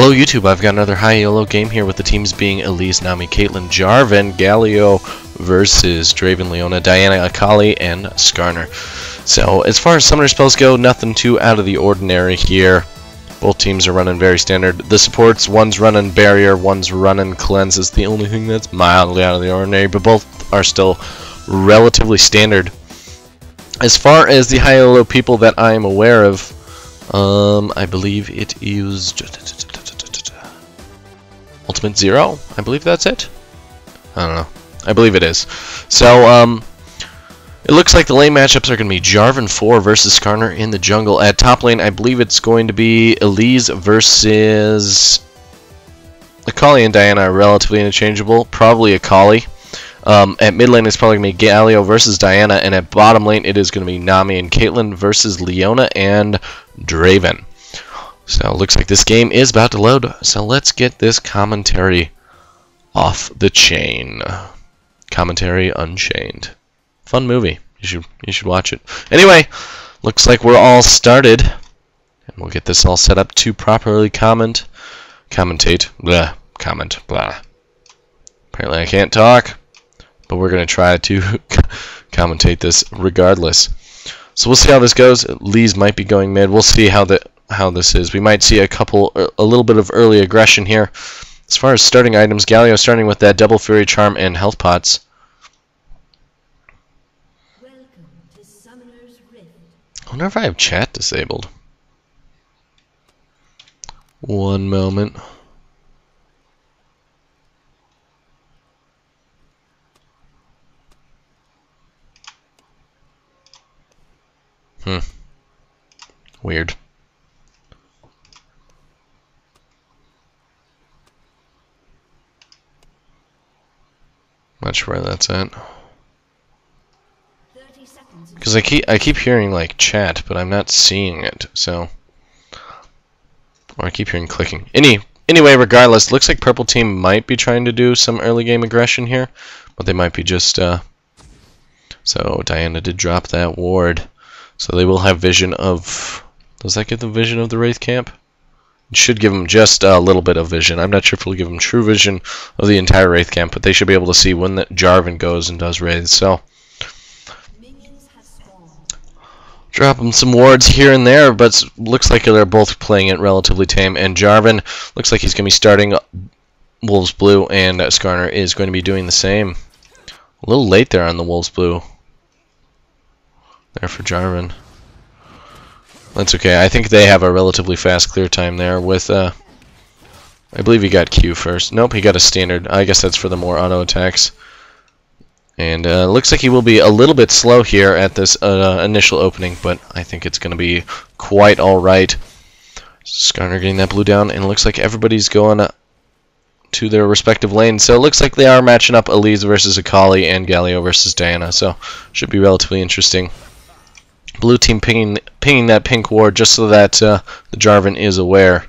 Hello YouTube, I've got another high ELO game here with the teams being Elise, Nami, Caitlyn, Jarvan, Galio versus Draven, Leona, Diana, Akali, and Skarner. So as far as summoner spells go, nothing too out of the ordinary here. Both teams are running very standard. The supports, one's running barrier, one's running cleanse is the only thing that's mildly out of the ordinary, but both are still relatively standard. As far as the high ELO people that I am aware of, I believe it is Ultimazero. I believe that's it. I don't know. I believe it is. So, it looks like the lane matchups are going to be Jarvan 4 versus Skarner in the jungle. At top lane, I believe it's going to be Elise versus Akali, and Diana are relatively interchangeable. Probably Akali. At mid lane, it's probably going to be Galio versus Diana, and at bottom lane, it is going to be Nami and Caitlyn versus Leona and Draven. So, looks like this game is about to load, so let's get this commentary off the chain. Commentary Unchained. Fun movie. You should watch it. Anyway, looks like we're all started, and we'll get this all set up to properly comment. Apparently I can't talk, but we're going to try to commentate this regardless. So we'll see how this goes. Elise might be going mid. We'll see how this is. We might see a little bit of early aggression here. As far as starting items, Galio starting with that double fury charm and health pots. I wonder if I have chat disabled. One moment. Weird. Not sure where that's at. Because I keep hearing like chat, but I'm not seeing it. So, or I keep hearing clicking. Anyway, regardless, looks like purple team might be trying to do some early game aggression here, but they might be just. So Diana did drop that ward. So they will have vision of... Does that give them vision of the Wraith camp? It should give them just a little bit of vision. I'm not sure if it'll give them true vision of the entire Wraith camp, but they should be able to see when the Jarvan goes and does Wraiths. So, drop them some wards here and there, but looks like they're both playing it relatively tame. And Jarvan looks like he's going to be starting Wolves Blue, and Skarner is going to be doing the same. A little late there on the Wolves Blue. There for Jarvan. That's okay. I think they have a relatively fast clear time there with, I believe he got Q first. Nope, he got a standard. I guess that's for the more auto attacks. And looks like he will be a little bit slow here at this initial opening, but I think it's going to be quite alright. Skarner getting that blue down, and it looks like everybody's going to their respective lanes. So it looks like they are matching up Elise versus Akali and Galio versus Diana, so should be relatively interesting. Blue team pinging that pink ward just so that the Jarvan is aware.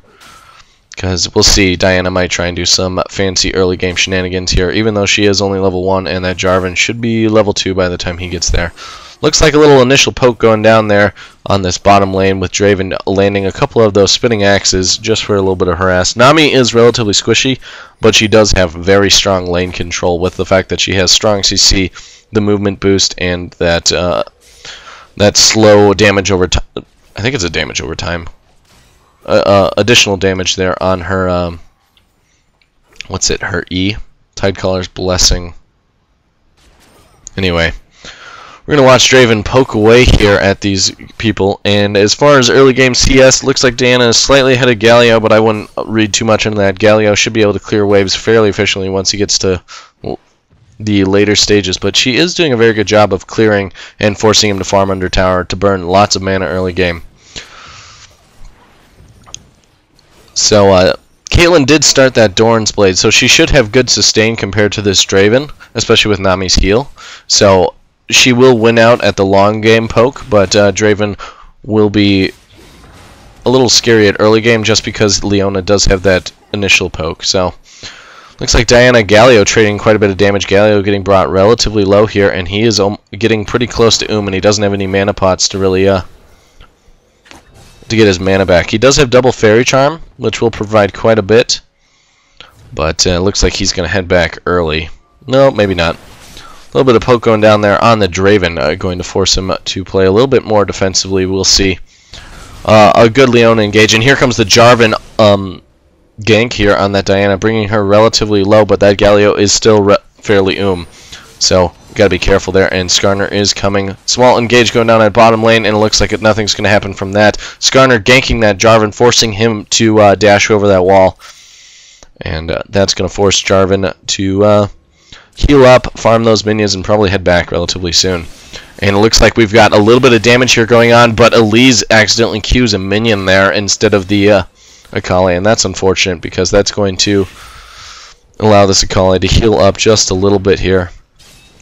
Because we'll see, Diana might try and do some fancy early game shenanigans here, even though she is only level 1, and that Jarvan should be level 2 by the time he gets there. Looks like a little initial poke going down there on this bottom lane with Draven landing a couple of those spinning axes just for a little bit of harass. Nami is relatively squishy, but she does have very strong lane control with the fact that she has strong CC, the movement boost, and that slow damage over time. I think it's a damage over time. Additional damage there on her, what's it, her E? Tidecaller's Blessing. Anyway, we're going to watch Draven poke away here at these people, and as far as early game CS, looks like Diana is slightly ahead of Galio, but I wouldn't read too much into that. Galio should be able to clear waves fairly efficiently once he gets to the later stages, but she is doing a very good job of clearing and forcing him to farm under tower to burn lots of mana early game. So, Caitlyn did start that Doran's Blade, so she should have good sustain compared to this Draven, especially with Nami's heal. So, she will win out at the long game poke, but Draven will be a little scary at early game just because Leona does have that initial poke. So, looks like Diana Galio trading quite a bit of damage. Galio getting brought relatively low here, and he is getting pretty close to and he doesn't have any mana pots to really to get his mana back. He does have double Fairy Charm, which will provide quite a bit. But it looks like he's going to head back early. No, maybe not. A little bit of poke going down there on the Draven, going to force him to play a little bit more defensively. We'll see. A good Leona engage, and here comes the Jarvan gank here on that Diana, bringing her relatively low, but that Galio is still fairly so gotta be careful there. And Skarner is coming. Small engage going down at bottom lane, and it looks like nothing's going to happen from that. Skarner ganking that Jarvan, forcing him to dash over that wall, and that's going to force Jarvan to heal up, farm those minions, and probably head back relatively soon. And it looks like we've got a little bit of damage here going on, but Elise accidentally Qs a minion there instead of the Akali, and that's unfortunate because that's going to allow this Akali to heal up just a little bit here.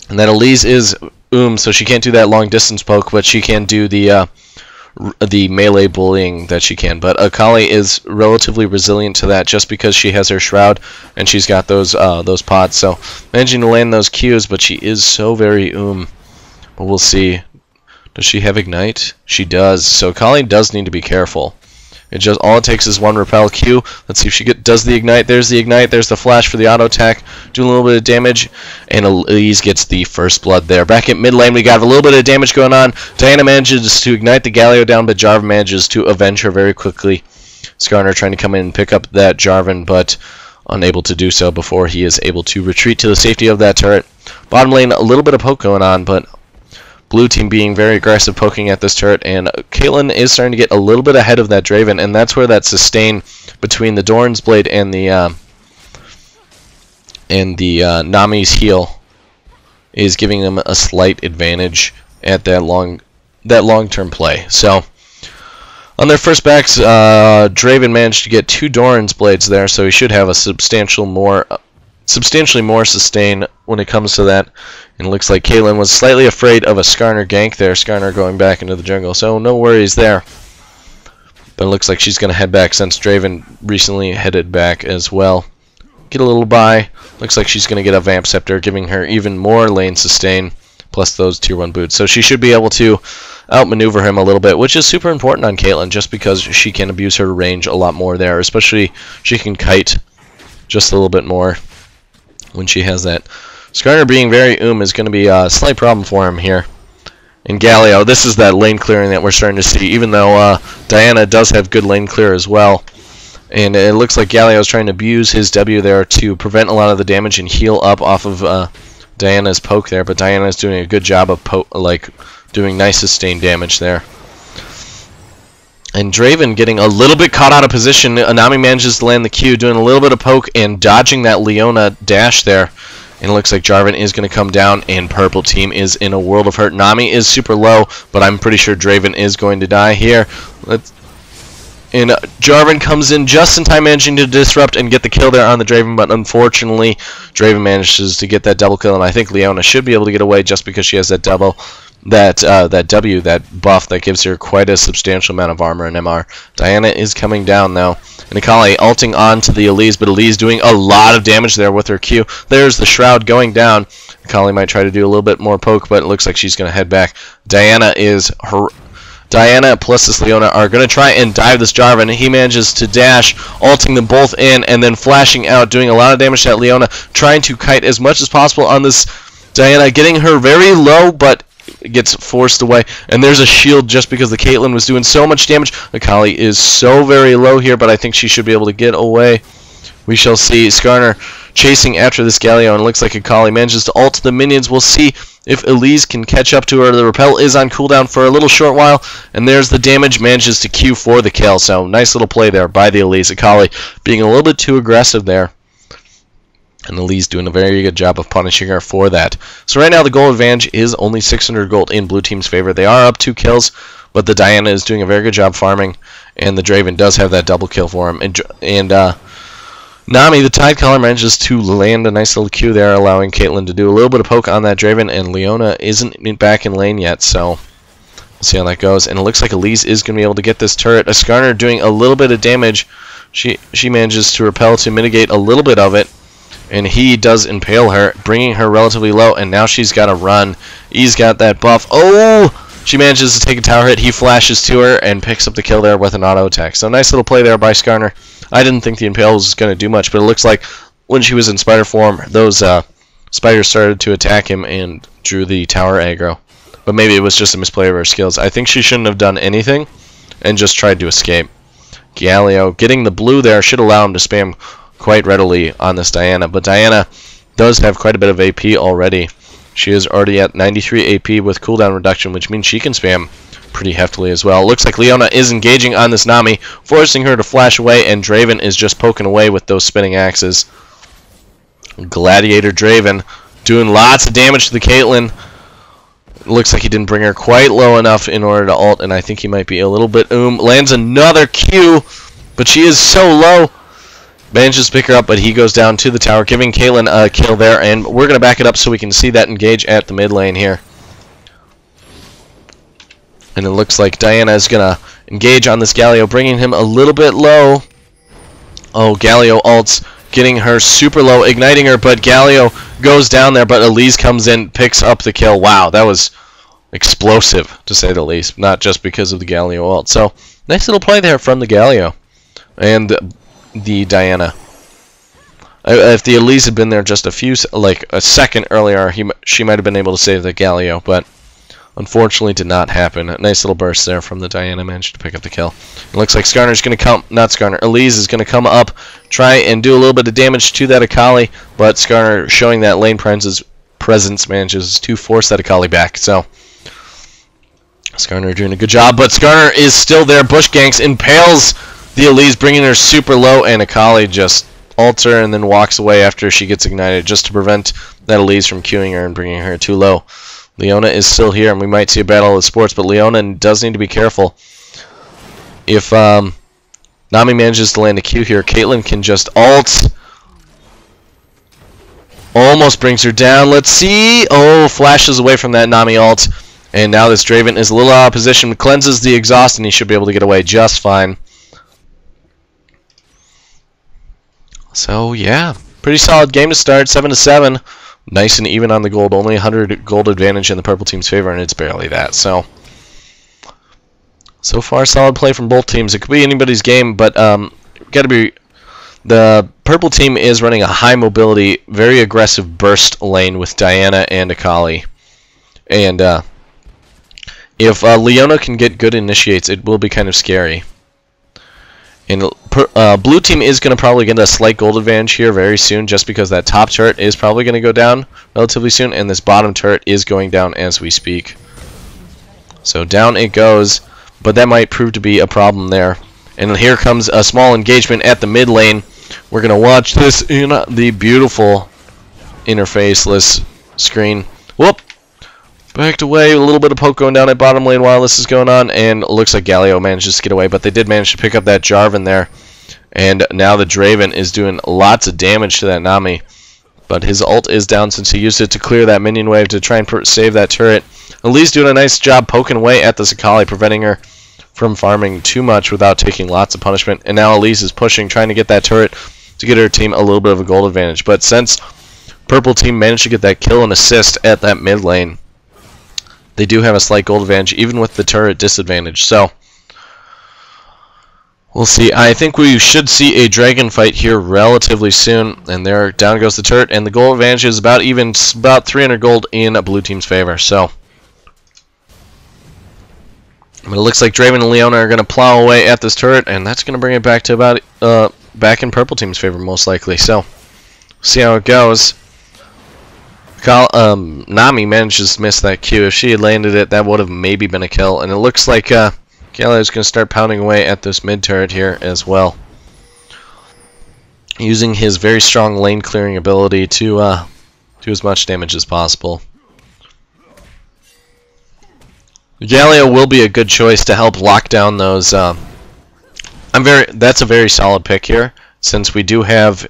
And that Elise is so she can't do that long distance poke, but she can do the melee bullying that she can. But Akali is relatively resilient to that just because she has her shroud and she's got those pods. So managing to land those Qs, but she is so very But we'll see. Does she have ignite? She does. So Akali does need to be careful. All it takes is one repel Q. Let's see if she does the ignite. There's the ignite. There's the flash for the auto attack. Doing a little bit of damage. And Elise gets the first blood there. Back at mid lane, we got a little bit of damage going on. Diana manages to ignite the Galio down, but Jarvan manages to avenge her very quickly. Skarner trying to come in and pick up that Jarvan, but unable to do so before he is able to retreat to the safety of that turret. Bottom lane, a little bit of poke going on, but blue team being very aggressive, poking at this turret, and Caitlyn is starting to get a little bit ahead of that Draven, and that's where that sustain between the Doran's Blade and the Nami's heal is giving them a slight advantage at that long-term play. So on their first backs, Draven managed to get 2 Doran's Blades there, so he should have a substantially more sustain when it comes to that. And it looks like Caitlyn was slightly afraid of a Skarner gank there. Skarner going back into the jungle, so no worries there. But it looks like she's going to head back since Draven recently headed back as well. Get a little buy. Looks like she's going to get a Vamp Scepter, giving her even more lane sustain, plus those tier 1 boots. So she should be able to outmaneuver him a little bit, which is super important on Caitlyn, just because she can abuse her range a lot more there. Especially she can kite just a little bit more when she has that. Skarner being very is going to be a slight problem for him here. And Galio, this is that lane clearing that we're starting to see, even though Diana does have good lane clear as well. And it looks like Galio is trying to abuse his W there to prevent a lot of the damage and heal up off of Diana's poke there, but Diana is doing a good job of doing nice sustained damage there. And Draven getting a little bit caught out of position. Nami manages to land the Q, doing a little bit of poke and dodging that Leona dash there. And it looks like Jarvan is going to come down, and purple team is in a world of hurt. Nami is super low, but I'm pretty sure Draven is going to die here. And Jarvan comes in just in time, managing to disrupt and get the kill there on the Draven, but unfortunately Draven manages to get that double kill, and I think Leona should be able to get away just because she has that that buff that gives her quite a substantial amount of armor and MR. Diana is coming down though, and Akali ulting on to the Elise, but Elise doing a lot of damage there with her Q. There's the Shroud going down. Akali might try to do a little bit more poke, but it looks like she's going to head back. Diana plus this Leona are going to try and dive this Jarvan. He manages to dash, ulting them both in, and then flashing out, doing a lot of damage to that Leona, trying to kite as much as possible on this Diana, getting her very low, but gets forced away. And there's a shield just because the Caitlyn was doing so much damage. Akali is so very low here, but I think she should be able to get away. We shall see. Skarner chasing after this Galio, and it looks like Akali manages to ult the minions. We'll see if Elise can catch up to her. The repel is on cooldown for a little short while, and there's the damage. Manages to Q for the kill. So nice little play there by the Elise. Akali being a little bit too aggressive there, and Elise doing a very good job of punishing her for that. So right now the gold advantage is only 600 gold in blue team's favor. They are up 2 kills, but the Diana is doing a very good job farming, and the Draven does have that double kill for him. And Nami, the Tide Caller, manages to land a nice little Q there, allowing Caitlyn to do a little bit of poke on that Draven, and Leona isn't back in lane yet, so we'll see how that goes. And it looks like Elise is going to be able to get this turret. A Skarner doing a little bit of damage. She manages to repel to mitigate a little bit of it, and he does impale her, bringing her relatively low, and now she's got to run. He's got that buff. Oh! She manages to take a tower hit. He flashes to her and picks up the kill there with an auto attack. So nice little play there by Skarner. I didn't think the Impale was going to do much, but it looks like when she was in spider form, those spiders started to attack him and drew the tower aggro. But maybe it was just a misplay of her skills. I think she shouldn't have done anything and just tried to escape. Galio getting the blue there should allow him to spam quite readily on this Diana, but Diana does have quite a bit of AP already. She is already at 93 AP with cooldown reduction, which means she can spam pretty heftily as well. Looks like Leona is engaging on this Nami, forcing her to flash away, and Draven is just poking away with those spinning axes. Gladiator Draven doing lots of damage to the Caitlyn. Looks like he didn't bring her quite low enough in order to ult, and I think he might be a little bit lands another Q, but she is so low. Manages to pick her up, but he goes down to the tower, giving Caitlyn a kill there, and we're going to back it up so we can see that engage at the mid lane here. And it looks like Diana is going to engage on this Galio, bringing him a little bit low. Oh, Galio ults, getting her super low, igniting her, but Galio goes down there, but Elise comes in, picks up the kill. Wow, that was explosive, to say the least, not just because of the Galio ult. So, nice little play there from the Galio and the Diana. If the Elise had been there just a second earlier, she might have been able to save the Galio, but unfortunately did not happen. A nice little burst there from the Diana, managed to pick up the kill. It looks like Skarner's going to come, not Skarner, Elise is going to come up, try and do a little bit of damage to that Akali, but Skarner, showing that lane presence, manages to force that Akali back. So, Skarner doing a good job, but Skarner is still there. Bush ganks, impales the Elise, bringing her super low, and Akali just ults her and then walks away after she gets ignited, just to prevent that Elise from queuing her and bringing her too low. Leona is still here, and we might see a battle of the sports, but Leona does need to be careful. If Nami manages to land a Q here, Caitlyn can just ult. Almost brings her down. Let's see. Oh, flashes away from that Nami ult. And now this Draven is a little out of position, cleanses the exhaust, and he should be able to get away just fine. So, yeah, pretty solid game to start, 7-7. Nice and even on the gold, only 100 gold advantage in the purple team's favor, and it's barely that. So far, solid play from both teams. It could be anybody's game, but the purple team is running a high mobility, very aggressive burst lane with Diana and Akali. And if Leona can get good initiates, it will be kind of scary. And blue team is going to probably get a slight gold advantage here very soon, just because that top turret is probably going to go down relatively soon, and this bottom turret is going down as we speak. So down it goes, but that might prove to be a problem there. And here comes a small engagement at the mid lane. We're going to watch this in the beautiful interfaceless screen. Whoop! Backed away, a little bit of poke going down at bottom lane while this is going on, and it looks like Galio manages to get away, but they did manage to pick up that Jarvan there. And now the Draven is doing lots of damage to that Nami, but his ult is down since he used it to clear that minion wave to try and save that turret. Elise doing a nice job poking away at this Akali, preventing her from farming too much without taking lots of punishment. And now Elise is pushing, trying to get that turret to get her team a little bit of a gold advantage. But since purple team managed to get that kill and assist at that mid lane, they do have a slight gold advantage, even with the turret disadvantage. So, we'll see. I think we should see a dragon fight here relatively soon. And there, down goes the turret. And the gold advantage is about even, about 300 gold in a blue team's favor. So, but it looks like Draven and Leona are going to plow away at this turret. And that's going to bring it back to about, back in purple team's favor, most likely. So, see how it goes. Nami manages to miss that Q. If she had landed it, that would have maybe been a kill. And it looks like Galio is going to start pounding away at this mid turret here as well, using his very strong lane clearing ability to do as much damage as possible. Galio will be a good choice to help lock down those. That's a very solid pick here, since we do have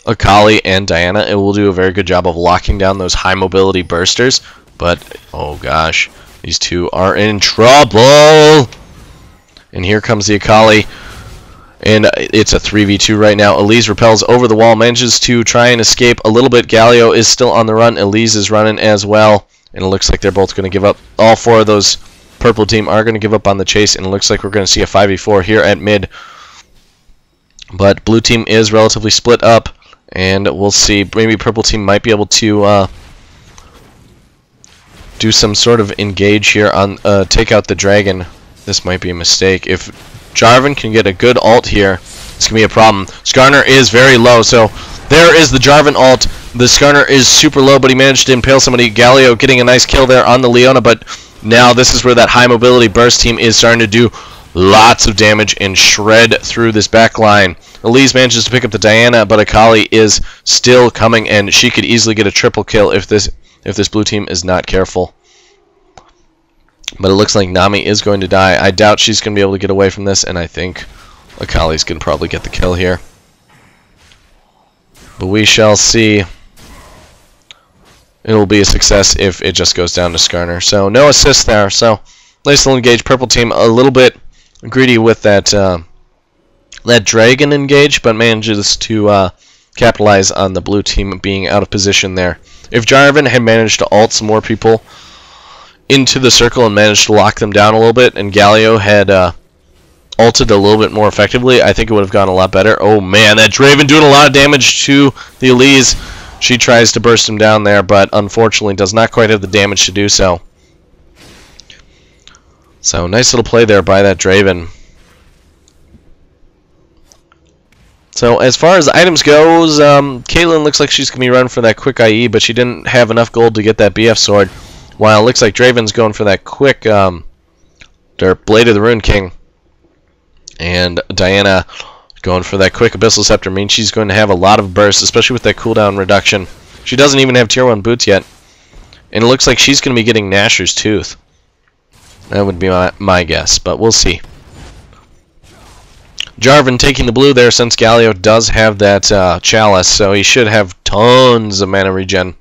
Akali and Diana. It will do a very good job of locking down those high mobility bursters, but oh gosh, these two are in trouble. And here comes the Akali, and it's a 3v2 right now. Elise repels over the wall, manages to try and escape a little bit. Galio is still on the run. Elise is running as well, and it looks like they're both going to give up. All four of those Purple team are going to give up on the chase, and it looks like we're going to see a 5v4 here at mid. But blue team is relatively split up, and we'll see. Maybe purple team might be able to do some sort of engage here on take out the dragon. This might be a mistake. If Jarvan can get a good ult here, it's going to be a problem. Skarner is very low, so there is the Jarvan ult. The Skarner is super low, but he managed to impale somebody. Galio getting a nice kill there on the Leona, but now this is where that high mobility burst team is starting to do lots of damage and shred through this back line. Elise manages to pick up the Diana, but Akali is still coming, and she could easily get a triple kill if this blue team is not careful. But it looks like Nami is going to die. I doubt she's going to be able to get away from this, and I think Akali's going to probably get the kill here. But we shall see. It will be a success if it just goes down to Skarner. So no assist there. So nice little engage. Purple team a little bit greedy with that that dragon engage, but manages to capitalize on the blue team being out of position there. If Jarvan had managed to ult some more people into the circle and managed to lock them down a little bit, and Galio had ulted a little bit more effectively, I think it would have gone a lot better. Oh man, that Draven doing a lot of damage to the Elise. She tries to burst him down there, but unfortunately does not quite have the damage to do so. So nice little play there by that Draven. So as far as items goes, Caitlyn looks like she's going to be running for that quick IE, but she didn't have enough gold to get that BF sword. While it looks like Draven's going for that quick Blade of the Rune King. And Diana going for that quick Abyssal Scepter. I mean, she's going to have a lot of bursts, especially with that cooldown reduction. She doesn't even have tier 1 boots yet. And it looks like she's going to be getting Nashor's Tooth. That would be my guess, but we'll see. Jarvan taking the blue there since Galio does have that chalice, so he should have tons of mana regen.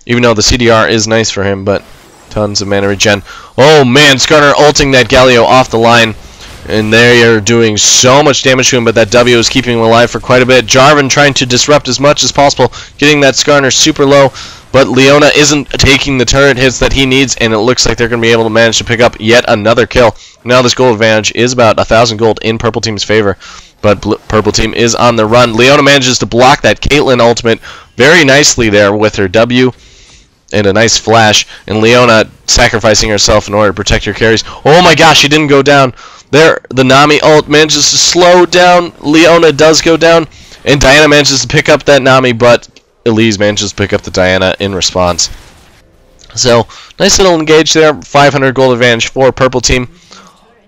Even though the CDR is nice for him, but tons of mana regen. Oh man, Skarner ulting that Galio off the line. And they are doing so much damage to him, but that W is keeping him alive for quite a bit. Jarvan trying to disrupt as much as possible, getting that Skarner super low. But Leona isn't taking the turret hits that he needs, and it looks like they're going to be able to manage to pick up yet another kill. Now this gold advantage is about 1,000 gold in purple team's favor, but purple team is on the run. Leona manages to block that Caitlyn ultimate very nicely there with her W. And a nice flash, and Leona sacrificing herself in order to protect her carries. Oh my gosh, she didn't go down. There, the Nami ult manages to slow down. Leona does go down, and Diana manages to pick up that Nami, but Elise manages to pick up the Diana in response. So, nice little engage there. 500 gold advantage for purple team.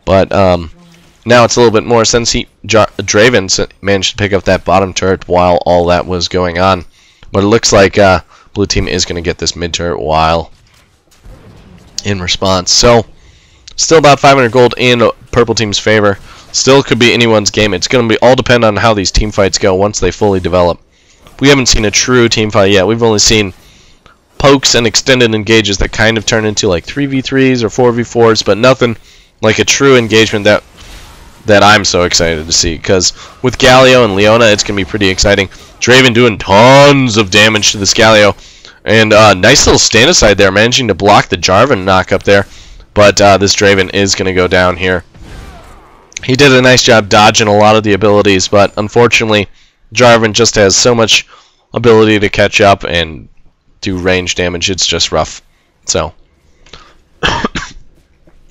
But now it's a little bit more since Draven managed to pick up that bottom turret while all that was going on. But it looks like blue team is going to get this mid turret while in response. So, still about 500 gold in purple team's favor. Still could be anyone's game. It's going to be all depend on how these team fights go once they fully develop. We haven't seen a true team fight yet. We've only seen pokes and extended engages that kind of turn into like 3v3s or 4v4s, but nothing like a true engagement that I'm so excited to see. Because with Galio and Leona, it's going to be pretty exciting. Draven doing tons of damage to this Galio. And nice little stand aside there, managing to block the Jarvan knock up there. But this Draven is going to go down here. He did a nice job dodging a lot of the abilities, but unfortunately, Jarvan just has so much ability to catch up and do range damage. It's just rough. So,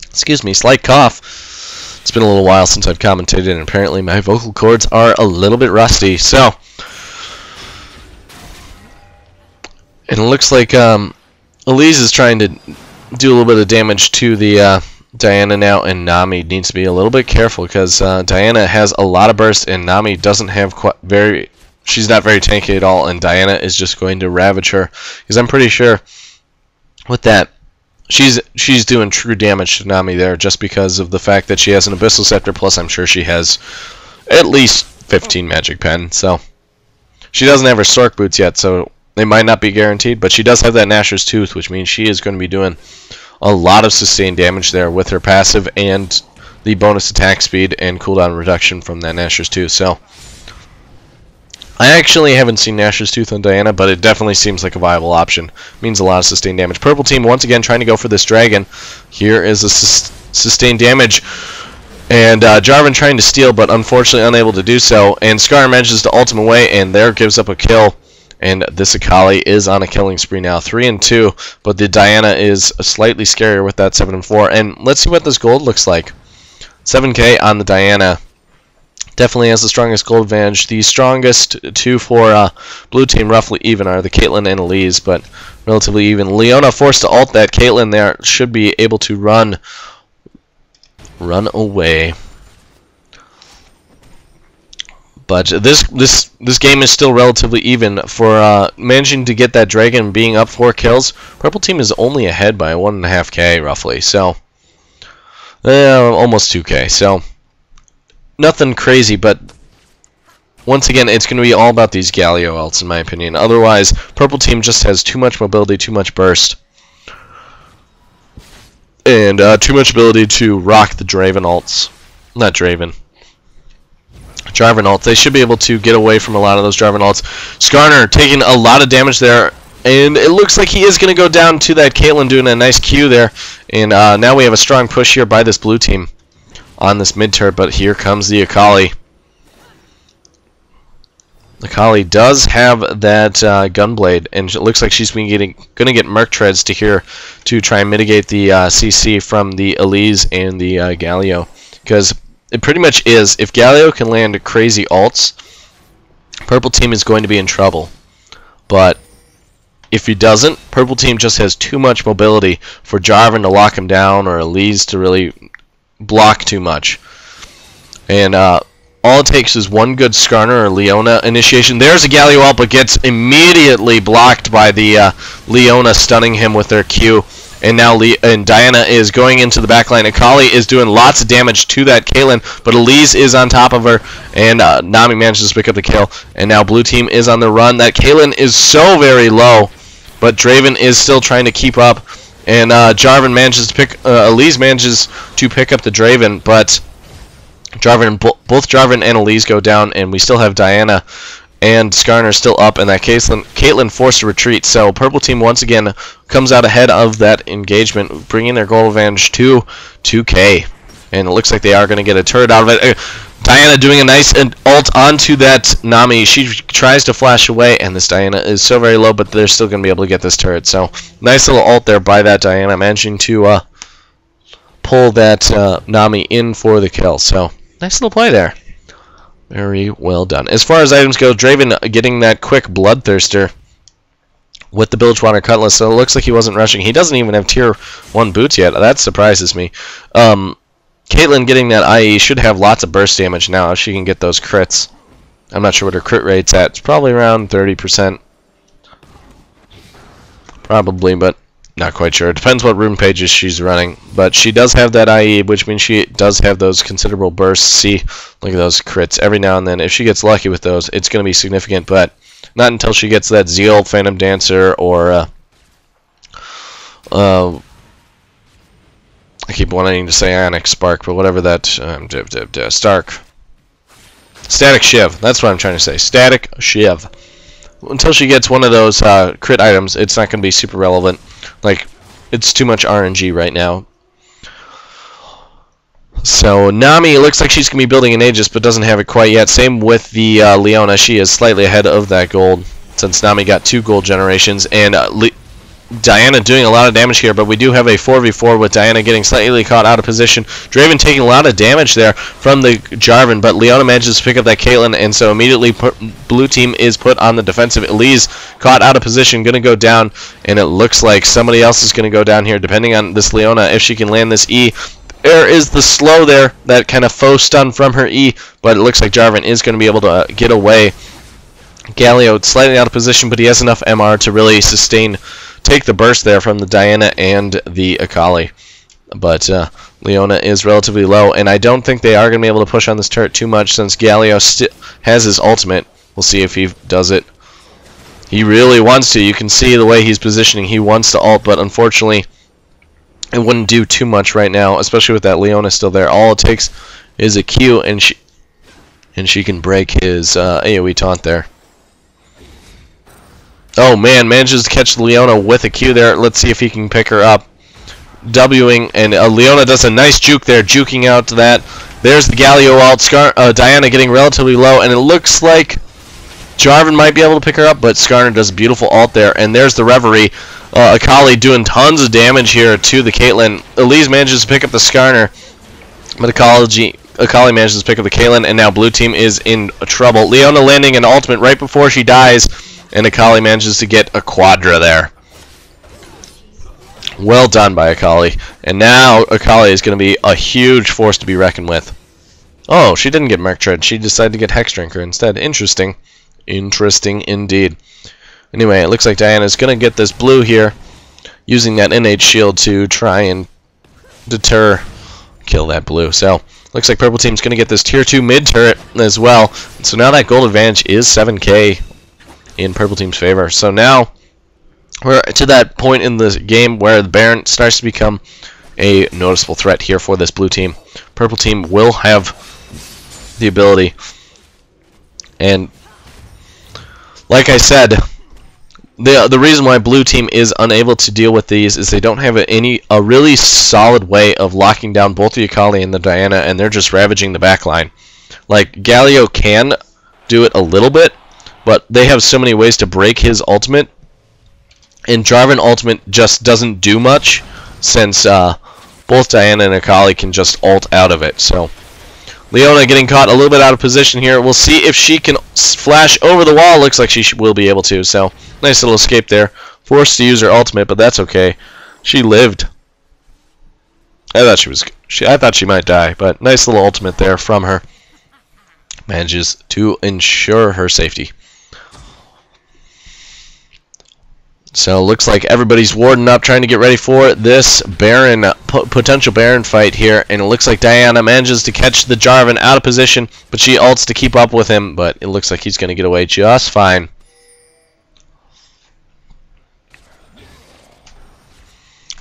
excuse me, slight cough. It's been a little while since I've commentated, and apparently my vocal cords are a little bit rusty. So, and it looks like Elise is trying to do a little bit of damage to the Diana now, and Nami needs to be a little bit careful because Diana has a lot of burst, and Nami doesn't have she's not very tanky at all, and Diana is just going to ravage her. Because I'm pretty sure with that, she's doing true damage to Nami there just because of the fact that she has an Abyssal Scepter, plus I'm sure she has at least 15 Magic Pen. So she doesn't have her Sork boots yet, so they might not be guaranteed, but she does have that Nashor's Tooth, which means she is going to be doing a lot of sustained damage there with her passive and the bonus attack speed and cooldown reduction from that Nashor's Tooth. So I actually haven't seen Nash's Tooth on Diana, but it definitely seems like a viable option. Means a lot of sustained damage. Purple team once again trying to go for this dragon. Here is a sustained damage. And Jarvan trying to steal, but unfortunately unable to do so. And Skarner manages to ult him away, and there gives up a kill. And this Akali is on a killing spree now, 3-2. But the Diana is slightly scarier with that 7-4. And let's see what this gold looks like. 7k on the Diana. Definitely has the strongest gold advantage. The strongest two for blue team roughly even are the Caitlyn and Elise, but relatively even. Leona forced to ult that Caitlyn there, should be able to run away. But this game is still relatively even for managing to get that dragon being up 4 kills. Purple team is only ahead by 1.5k roughly, so almost 2k. So nothing crazy, but once again, it's going to be all about these Galio ults, in my opinion. Otherwise, purple team just has too much mobility, too much burst, and too much ability to rock the Draven ults. Not Draven. Jarvan ults. They should be able to get away from a lot of those Jarvan ults. Skarner taking a lot of damage there, and it looks like he is going to go down to that Caitlyn doing a nice Q there. And now we have a strong push here by this blue team on this mid turret, but here comes the Akali. Akali does have that gunblade, and it looks like she's going to get Merc Treads to here to try and mitigate the CC from the Elise and the Galio. Because it pretty much is, if Galio can land crazy ults, purple team is going to be in trouble. But if he doesn't, purple team just has too much mobility for Jarvan to lock him down or Elise to really block too much. And all it takes is one good Skarner or Leona initiation. There's a Galio ult, but gets immediately blocked by the Leona stunning him with their Q. And now Diana is going into the backline. Akali is doing lots of damage to that Caitlyn, but Elise is on top of her, and Nami manages to pick up the kill. And now blue team is on the run. That Caitlyn is so very low, but Draven is still trying to keep up. And Jarvan manages to Elise manages to pick up the Draven, but both Jarvan and Elise go down, and we still have Diana and Skarner still up, and that Caitlyn forced to retreat. So purple team once again comes out ahead of that engagement, bringing their goal advantage to 2k. And it looks like they are going to get a turret out of it. Diana doing a nice ult onto that Nami. She tries to flash away, and this Diana is so very low, but they're still going to be able to get this turret. So nice little ult there by that Diana, managing to pull that Nami in for the kill. So nice little play there. Very well done. As far as items go, Draven getting that quick Bloodthirster with the Bilgewater Cutlass, so it looks like he wasn't rushing. He doesn't even have tier 1 boots yet. That surprises me. Caitlyn getting that IE should have lots of burst damage now if she can get those crits. I'm not sure what her crit rate's at. It's probably around 30%. Probably, but not quite sure. It depends what rune pages she's running. But she does have that IE, which means she does have those considerable bursts. See, look at those crits. Every now and then, if she gets lucky with those, it's going to be significant, but not until she gets that Zeal, Phantom Dancer, or I keep wanting to say Ionic Spark, but whatever that Stark. Static Shiv. That's what I'm trying to say. Static Shiv. Until she gets one of those crit items, it's not going to be super relevant. Like, it's too much RNG right now. So Nami, it looks like she's going to be building an Aegis, but doesn't have it quite yet. Same with the Leona. She is slightly ahead of that gold, since Nami got 2 gold generations. And Diana doing a lot of damage here, but we do have a 4v4 with Diana getting slightly caught out of position. Draven taking a lot of damage there from the Jarvan, but Leona manages to pick up that Caitlyn, and so immediately blue team is put on the defensive. Elise caught out of position, going to go down, and it looks like somebody else is going to go down here, depending on this Leona, if she can land this E. There is the slow there, that kind of faux stun from her E, but it looks like Jarvan is going to be able to get away. Galio slightly out of position, but he has enough MR to really take the burst there from the Diana and the Akali. But Leona is relatively low, and I don't think they are going to be able to push on this turret too much since Galio has his ultimate. We'll see if he does it. He really wants to. You can see the way he's positioning. He wants to ult, but unfortunately it wouldn't do too much right now, especially with that Leona still there. All it takes is a Q, and she can break his AoE taunt there. Oh man, manages to catch Leona with a Q there. Let's see if he can pick her up. Wing, and Leona does a nice juke there, juking out to that. There's the Galio ult. Diana getting relatively low, and it looks like Jarvan might be able to pick her up, but Skarner does a beautiful ult there. And there's the Reverie. Akali doing tons of damage here to the Caitlyn. Elise manages to pick up the Skarner, but Akali manages to pick up the Caitlyn, and now blue team is in trouble. Leona landing an ultimate right before she dies, and Akali manages to get a Quadra there. Well done by Akali. And now Akali is going to be a huge force to be reckoned with. Oh, she didn't get Merc Tread. She decided to get Hex Drinker instead. Interesting. Interesting indeed. Anyway, it looks like Diana's going to get this blue here, using that innate shield to try and kill that blue. So, looks like purple team's going to get this tier 2 mid turret as well. So now that gold advantage is 7k in purple team's favor. So now we're to that point in the game where the Baron starts to become a noticeable threat here for this blue team. Purple team will have the ability, and like I said, the reason why blue team is unable to deal with these is they don't have a really solid way of locking down both the Akali and the Diana, and they're just ravaging the backline. Like, Galio can do it a little bit, but they have so many ways to break his ultimate, and Jarvan ultimate just doesn't do much, since both Diana and Akali can just ult out of it. So Leona getting caught a little bit out of position here. We'll see if she can flash over the wall. Looks like she will be able to. So nice little escape there. Forced to use her ultimate, but that's okay. She lived. I thought she might die, but nice little ultimate there from her. Manages to ensure her safety. So looks like everybody's warding up, trying to get ready for this Baron, potential Baron fight here. And it looks like Diana manages to catch the Jarvan out of position, but she ults to keep up with him. But it looks like he's going to get away just fine.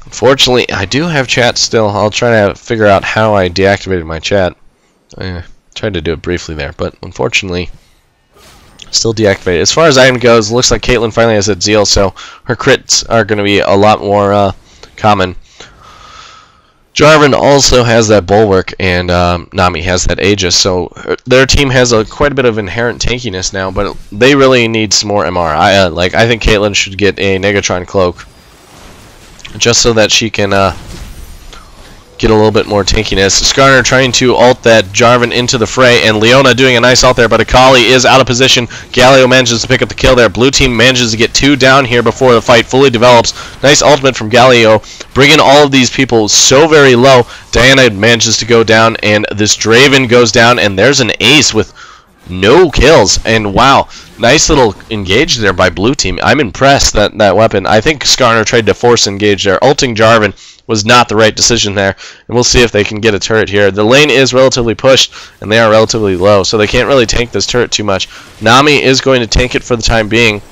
Unfortunately, I do have chat still. I'll try to figure out how I deactivated my chat. I tried to do it briefly there, but unfortunately, still deactivated. As far as item goes, looks like Caitlyn finally has that Zeal, so her crits are going to be a lot more common. Jarvan also has that Bulwark, and Nami has that Aegis, so their team has quite a bit of inherent tankiness now, but they really need some more MR. I think Caitlyn should get a Negatron Cloak, just so that she can get a little bit more tankiness. Skarner trying to ult that Jarvan into the fray, and Leona doing a nice ult there, but Akali is out of position. Galio manages to pick up the kill there. Blue team manages to get 2 down here before the fight fully develops. Nice ultimate from Galio, bringing all of these people so very low. Diana manages to go down, and this Draven goes down, and there's an ace with no kills. And wow, nice little engage there by blue team. I'm impressed that weapon. I think Skarner tried to force engage there. Ulting Jarvan was not the right decision there, and we'll see if they can get a turret here. The lane is relatively pushed, and they are relatively low, so they can't really tank this turret too much. Nami is going to tank it for the time being,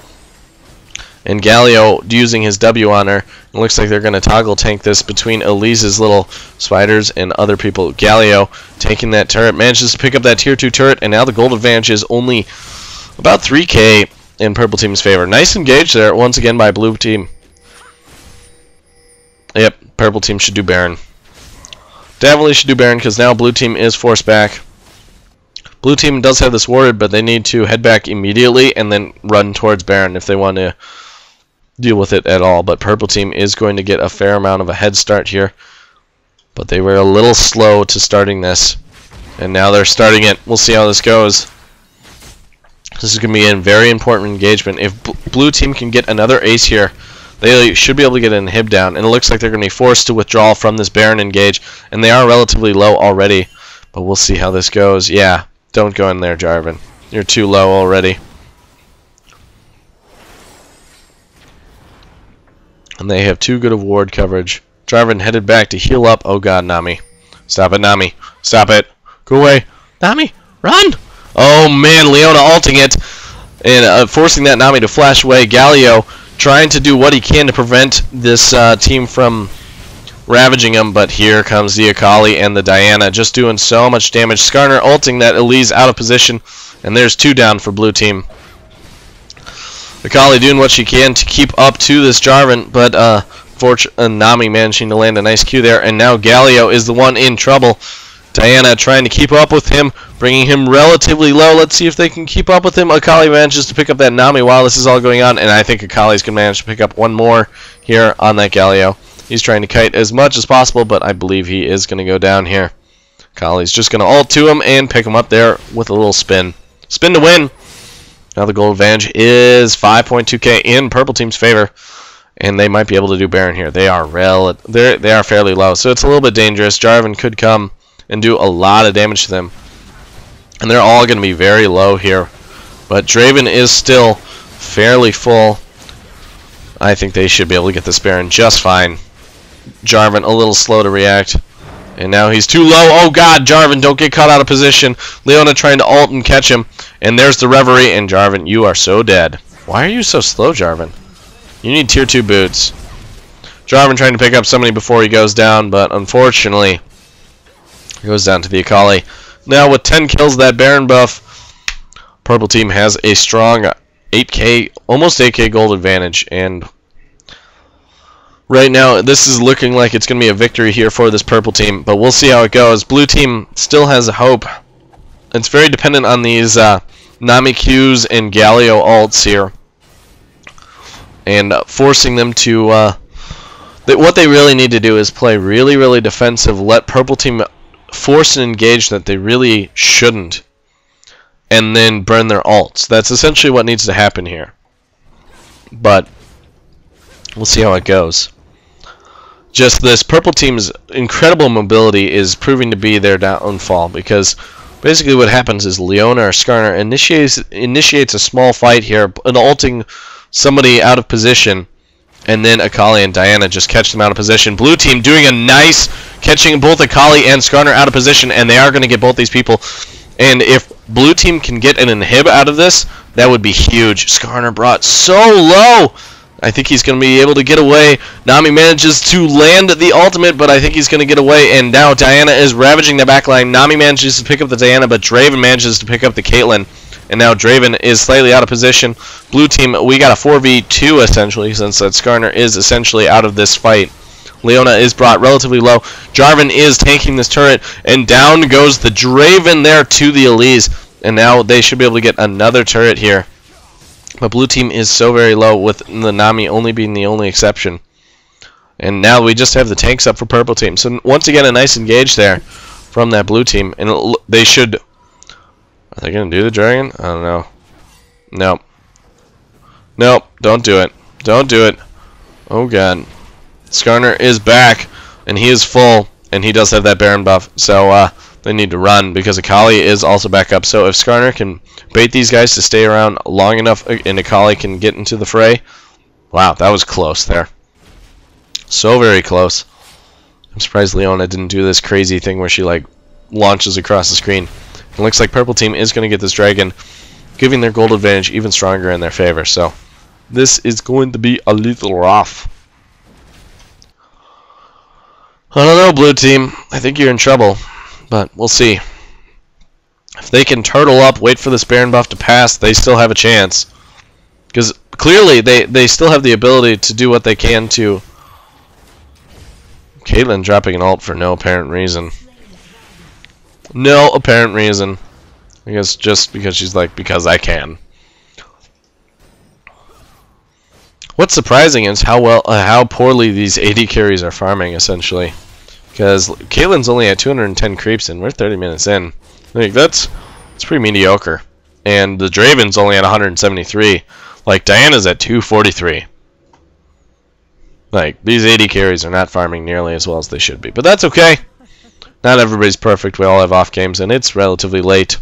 and Galio using his W on her. It looks like they're going to toggle tank this between Elise's little spiders and other people. Galio taking that turret, manages to pick up that tier 2 turret, and now the gold advantage is only about 3k in purple team's favor. Nice engage there once again by blue team. Yep, purple team should do Baron. Definitely should do Baron, because now blue team is forced back. Blue team does have this warded, but they need to head back immediately and then run towards Baron if they want to deal with it at all. But purple team is going to get a fair amount of a head start here. But they were a little slow to starting this, and now they're starting it. We'll see how this goes. This is going to be a very important engagement. If blue team can get another ace here, they should be able to get an inhib down, and it looks like they're going to be forced to withdraw from this Baron engage, and they are relatively low already, but we'll see how this goes. Yeah, don't go in there, Jarvan. You're too low already. And they have too good of ward coverage. Jarvan headed back to heal up. Oh god, Nami. Stop it, Nami. Stop it. Go away. Nami, run! Oh man, Leona ulting it, and forcing that Nami to flash away. Galio trying to do what he can to prevent this team from ravaging him, but here comes the Akali and the Diana just doing so much damage. Skarner ulting that Elise out of position, and there's 2 down for blue team. Akali doing what she can to keep up to this Jarvan, but Nami managing to land a nice Q there, and now Galio is the one in trouble. Diana trying to keep up with him, bringing him relatively low. Let's see if they can keep up with him. Akali manages to pick up that Nami while this is all going on, and I think Akali's going to manage to pick up one more here on that Galio. He's trying to kite as much as possible, but I believe he is going to go down here. Akali's just going to ult to him and pick him up there with a little spin. Spin to win. Now the gold advantage is 5.2k in purple team's favor, and they might be able to do Baron here. They are fairly low, so it's a little bit dangerous. Jarvan could come and do a lot of damage to them, and they're all going to be very low here. But Draven is still fairly full. I think they should be able to get this Baron just fine. Jarvan a little slow to react, and now he's too low. Oh god, Jarvan, don't get caught out of position. Leona trying to ult and catch him, and there's the Reverie, and Jarvan, you are so dead. Why are you so slow, Jarvan? You need tier 2 boots. Jarvan trying to pick up somebody before he goes down, but unfortunately he goes down to the Akali. Now with 10 kills, that Baron buff, purple team has a strong 8k, almost 8k gold advantage, and right now this is looking like it's going to be a victory here for this purple team, but we'll see how it goes. Blue team still has hope. It's very dependent on these Nami Qs and Galio ults here, and forcing them to what they really need to do is play really, really defensive, let purple team force an engage that they really shouldn't, and then burn their ults. That's essentially what needs to happen here, but we'll see how it goes. Just this purple team's incredible mobility is proving to be their downfall, because basically what happens is Leona or Skarner initiates a small fight here, and ulting somebody out of position, and then Akali and Diana just catch them out of position. Blue team doing a nice catching both Akali and Skarner out of position, and they are going to get both these people. And if blue team can get an inhib out of this, that would be huge. Skarner brought so low. I think he's going to be able to get away. Nami manages to land the ultimate, but I think he's going to get away. And now Diana is ravaging the backline. Nami manages to pick up the Diana, but Draven manages to pick up the Caitlyn. And now Draven is slightly out of position. Blue team, we got a 4v2 essentially, since that Skarner is essentially out of this fight. Leona is brought relatively low. Jarvan is tanking this turret, and down goes the Draven there to the Elise. And now they should be able to get another turret here. But blue team is so very low, with the Nami only being the only exception. And now we just have the tanks up for purple team. So once again, a nice engage there from that blue team. And they should... Are they going to do the dragon? I don't know. Nope. Nope. Don't do it. Don't do it. Oh god. Skarner is back, and he is full, and he does have that Baron buff. So they need to run, because Akali is also back up. So if Skarner can bait these guys to stay around long enough, and Akali can get into the fray... Wow, that was close there. So very close. I'm surprised Leona didn't do this crazy thing where she like launches across the screen. It looks like purple team is going to get this dragon, giving their gold advantage even stronger in their favor. So this is going to be a little rough. I don't know, blue team. I think you're in trouble, but we'll see. If they can turtle up, wait for this Baron buff to pass, they still have a chance. Because clearly they still have the ability to do what they can to... Caitlyn dropping an ult for no apparent reason. No apparent reason. I guess just because she's like, because I can. What's surprising is how poorly these AD carries are farming, essentially. Because Caitlyn's only at 210 creeps and we're 30 minutes in. Like, that's pretty mediocre. And the Draven's only at 173. Like, Diana's at 243. Like, these AD carries are not farming nearly as well as they should be. But that's okay. Not everybody's perfect. We all have off games, and it's relatively late.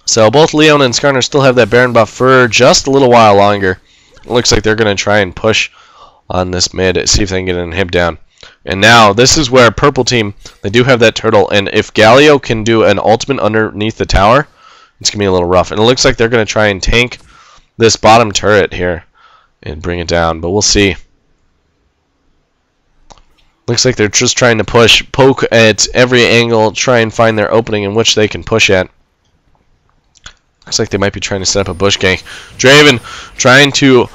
So both Leona and Skarner still have that Baron buff for just a little while longer. It looks like they're going to try and push on this mid, see if they can get an inhib down. And now, this is where purple team, they do have that turtle, and if Galio can do an ultimate underneath the tower, it's going to be a little rough. And it looks like they're going to try and tank this bottom turret here and bring it down, but we'll see. Looks like they're just trying to poke at every angle, try and find their opening in which they can push at. Looks like they might be trying to set up a bush gank. Draven trying to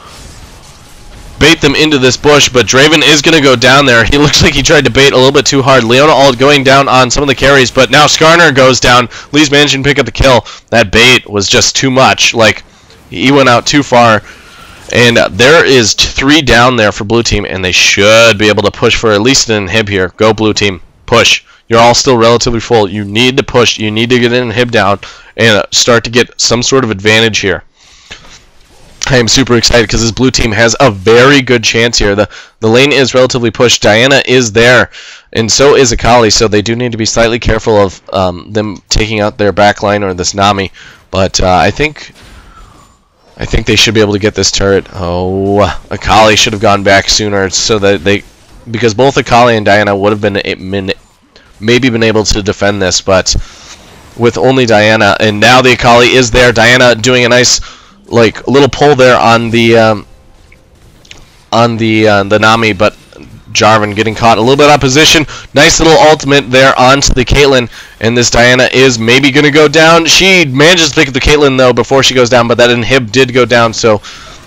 bait them into this bush, but Draven is going to go down there. He looks like he tried to bait a little bit too hard. Leona ult going down on some of the carries, but now Skarner goes down. Lee's managing to pick up the kill. That bait was just too much. Like, he went out too far. And there is 3 down there for blue team, and they should be able to push for at least an inhib here. Go blue team. Push. You're all still relatively full. You need to push. You need to get an inhib down and start to get some sort of advantage here. I am super excited because this blue team has a very good chance here. The lane is relatively pushed. Diana is there, and so is Akali, so they do need to be slightly careful of them taking out their backline or this Nami. But I think they should be able to get this turret. Oh, Akali should have gone back sooner so that because both Akali and Diana would have maybe been able to defend this, but with only Diana, and now the Akali is there. Diana doing a nice little pull there on the Nami, but Jarvan getting caught a little bit out of position. Nice little ultimate there onto the Caitlyn, and this Diana is maybe going to go down. She manages to pick up the Caitlyn though before she goes down, but that inhib did go down, so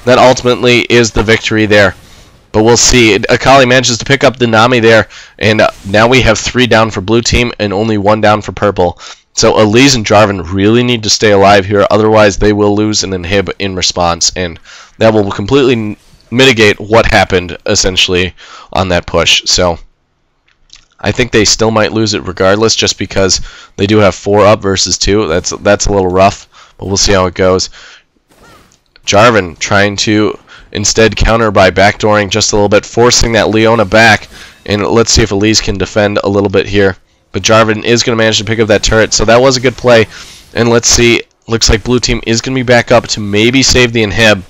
that ultimately is the victory there. But we'll see. Akali manages to pick up the Nami there, and now we have 3 down for blue team and only 1 down for purple. So Elise and Jarvan really need to stay alive here, otherwise they will lose an inhib in response, and that will completely mitigate what happened essentially on that push. So I think they still might lose it regardless, just because they do have 4 up versus 2. That's a little rough, but we'll see how it goes. Jarvan trying to instead counter by backdooring just a little bit, forcing that Leona back, and let's see if Elise can defend a little bit here. But Jarvan is going to manage to pick up that turret, so that was a good play. And let's see, looks like blue team is going to be back up to maybe save the inhib.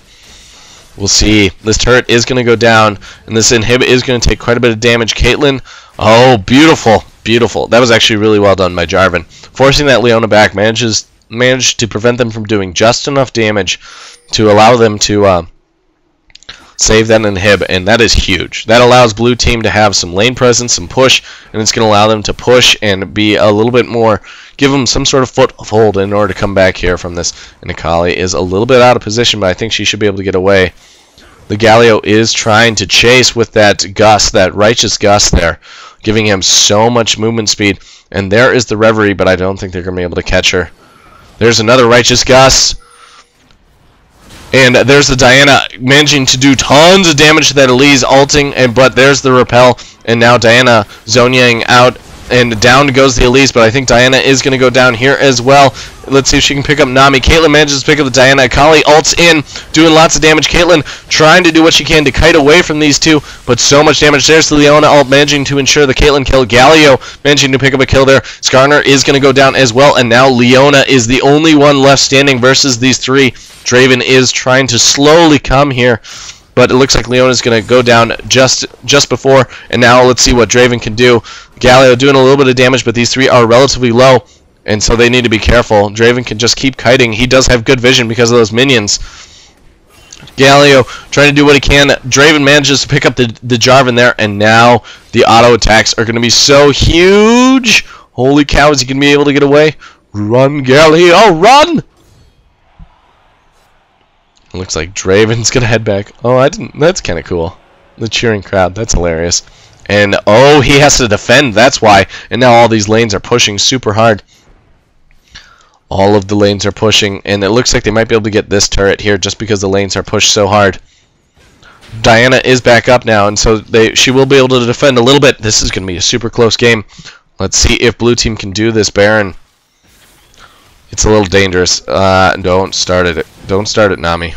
We'll see. This turret is going to go down, and this inhib is going to take quite a bit of damage. Caitlyn, oh, beautiful, beautiful. That was actually really well done by Jarvan. Forcing that Leona back, managed to prevent them from doing just enough damage to allow them to save that inhib, and that is huge. That allows blue team to have some lane presence, some push, and it's going to allow them to push and be a little bit more, give them some sort of foothold in order to come back here from this. And Akali is a little bit out of position, but I think she should be able to get away. The Galio is trying to chase with that Gus, that righteous Gus there, giving him so much movement speed. And there is the Reverie, but I don't think they're going to be able to catch her. There's another righteous Gus. And there's the Diana managing to do tons of damage to that Elise ulting, but there's the repel, and now Diana zonyaing out, and down goes the Elise, but I think Diana is going to go down here as well. Let's see if she can pick up Nami. Caitlyn manages to pick up the Diana. Akali ults in, doing lots of damage. Caitlyn trying to do what she can to kite away from these two, but so much damage. There's the Leona ult managing to ensure the Caitlyn kill. Galio managing to pick up a kill there. Skarner is going to go down as well, and now Leona is the only one left standing versus these 3. Draven is trying to slowly come here, but it looks like Leona's going to go down just before, and now let's see what Draven can do. Galio doing a little bit of damage, but these 3 are relatively low, and so they need to be careful. Draven can just keep kiting. He does have good vision because of those minions. Galio trying to do what he can. Draven manages to pick up the Jarvan there, and now the auto attacks are going to be so huge. Holy cow, is he going to be able to get away? Run, Galio, run! Looks like Draven's gonna head back. Oh, that's kind of cool. The cheering crowd. That's hilarious. And oh, he has to defend. That's why. And now all these lanes are pushing super hard. All of the lanes are pushing, and it looks like they might be able to get this turret here just because the lanes are pushed so hard. Diana is back up now, and so she will be able to defend a little bit. This is gonna be a super close game. Let's see if blue team can do this Baron. It's a little dangerous. Don't start it. Don't start it, Nami.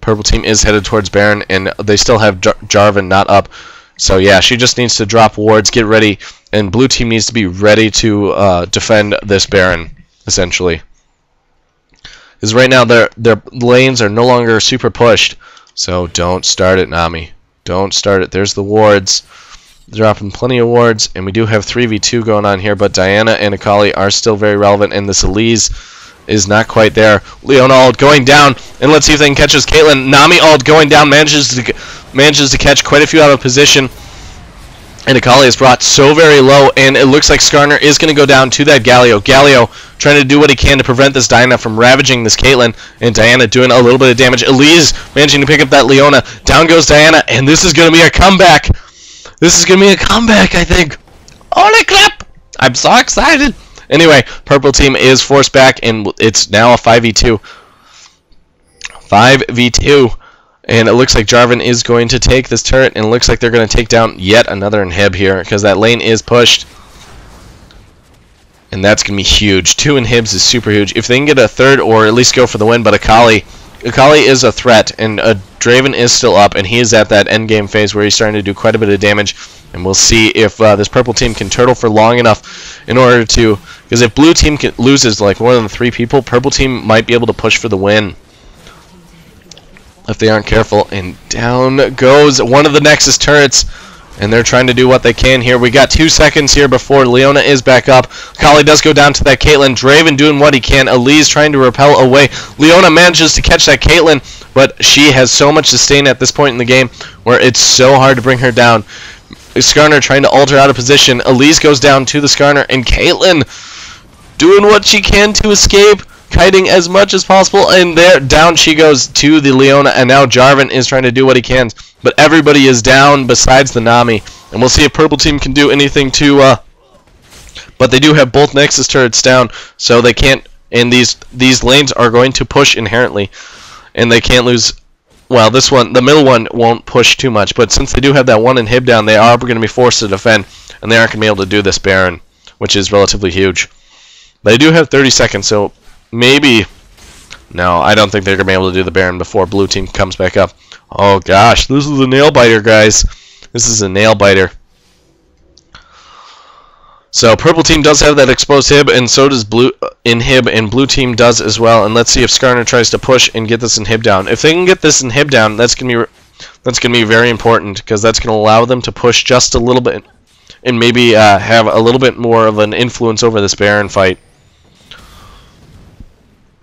Purple team is headed towards Baron, and they still have Jarvan not up. So yeah, she just needs to drop wards, get ready, and blue team needs to be ready to defend this Baron, essentially. Because right now their lanes are no longer super pushed. So don't start it, Nami. Don't start it. There's the wards. Dropping plenty of wards, and we do have 3v2 going on here, but Diana and Akali are still very relevant, and this Elise is not quite there. Leona ult going down, and let's see if they can catch us. Caitlyn, Nami ult going down, manages to catch quite a few out of position. And Akali is brought so very low, and it looks like Skarner is going to go down to that Galio. Galio trying to do what he can to prevent this Diana from ravaging this Caitlyn, and Diana doing a little bit of damage. Elise managing to pick up that Leona. Down goes Diana, and this is going to be a comeback. This is going to be a comeback, I think. Holy crap! I'm so excited. Anyway, purple team is forced back, and it's now a 5v2. 5v2. And it looks like Jarvan is going to take this turret, and it looks like they're going to take down yet another inhib here, because that lane is pushed. And that's going to be huge. 2 inhibs is super huge. If they can get a third, or at least go for the win, but Akali is a threat, and Draven is still up, and he is at that endgame phase where he's starting to do quite a bit of damage. And we'll see if this purple team can turtle for long enough in order to, because if blue team loses like more than 3 people, purple team might be able to push for the win if they aren't careful. And down goes one of the Nexus turrets, and they're trying to do what they can here. We got 2 seconds here before Leona is back up. Akali does go down to that Caitlyn. Draven doing what he can. Elise trying to repel away. Leona manages to catch that Caitlyn, but she has so much sustain at this point in the game where it's so hard to bring her down. Skarner trying to alter out of position. Elise goes down to the Skarner, and Caitlyn doing what she can to escape, kiting as much as possible, and there down she goes to the Leona, and now Jarvan is trying to do what he can, but everybody is down besides the Nami, and we'll see if purple team can do anything to but they do have both Nexus turrets down, so they can't, and these lanes are going to push inherently, and they can't lose. Well, this one, the middle one, won't push too much, but since they do have that one inhib down, they are going to be forced to defend, and they aren't going to be able to do this Baron, which is relatively huge. They do have 30 seconds, so maybe... No, I don't think they're going to be able to do the Baron before blue team comes back up. Oh gosh, this is a nail biter, guys. This is a nail biter. So purple team does have that exposed hib, and so does blue inhib, and blue team does as well. And let's see if Skarner tries to push and get this inhib down. If they can get this inhib down, that's gonna be very important, because that's gonna allow them to push just a little bit, and maybe have a little bit more of an influence over this Baron fight.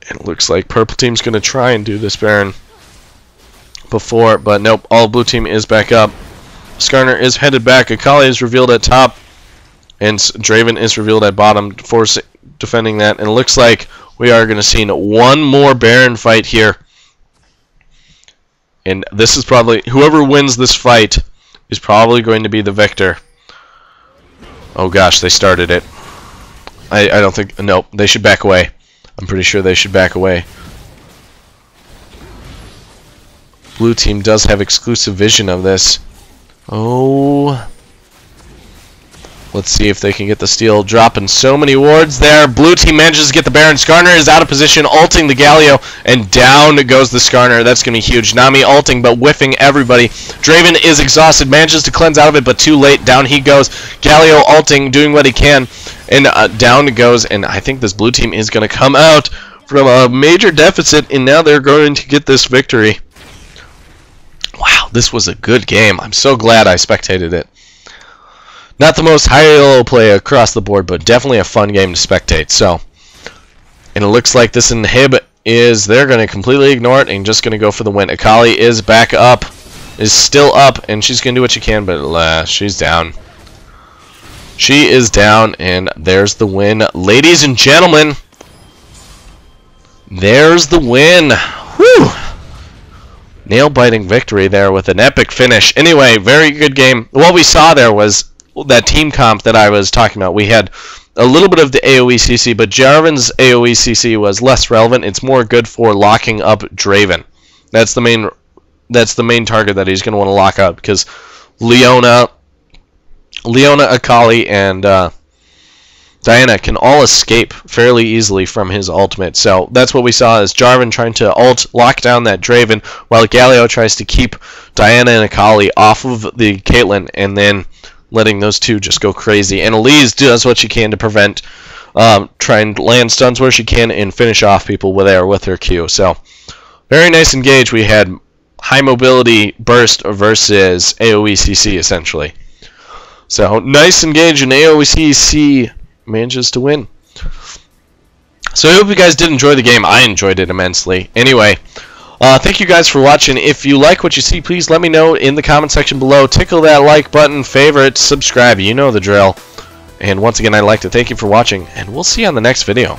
And it looks like purple team's gonna try and do this Baron before, but nope. All blue team is back up. Skarner is headed back. Akali is revealed at top, and Draven is revealed at bottom, defending that. And it looks like we are going to see one more Baron fight here. And this is probably, whoever wins this fight is probably going to be the victor. Oh gosh, they started it. I don't think, nope, they should back away. I'm pretty sure they should back away. Blue team does have exclusive vision of this. Oh... Let's see if they can get the steal. Dropping so many wards there. Blue team manages to get the Baron. Skarner is out of position, ulting the Galio, and down goes the Skarner. That's going to be huge. Nami ulting, but whiffing everybody. Draven is exhausted, manages to cleanse out of it, but too late. Down he goes. Galio ulting, doing what he can, and down it goes. And I think this blue team is going to come out from a major deficit, and now they're going to get this victory. Wow, this was a good game. I'm so glad I spectated it. Not the most high ELO play across the board, but definitely a fun game to spectate. So, and it looks like this inhib is, they're going to completely ignore it and just going to go for the win. Akali is back up, is still up, and she's going to do what she can, but she's down. She is down, and there's the win. Ladies and gentlemen, there's the win. Whew! Nail-biting victory there with an epic finish. Anyway, very good game. What we saw there was that team comp that I was talking about. We had a little bit of the AoE CC, but Jarvan's AoE CC was less relevant. It's more good for locking up Draven. That's the main target that he's going to want to lock up, because Leona, Akali, and Diana can all escape fairly easily from his ultimate. So that's what we saw, is Jarvan trying to lock down that Draven, while Galio tries to keep Diana and Akali off of the Caitlyn, and then letting those two just go crazy. And Elise does what she can to prevent, try and land stuns where she can and finish off people with her Q. So, very nice engage. We had high mobility burst versus AoE CC, essentially. So, nice engage, and AoE CC manages to win. So, I hope you guys did enjoy the game. I enjoyed it immensely. Anyway, Thank you guys for watching. If you like what you see, please let me know in the comment section below. Tickle that like button, favorite, subscribe. You know the drill. And once again, I'd like to thank you for watching, and we'll see you on the next video.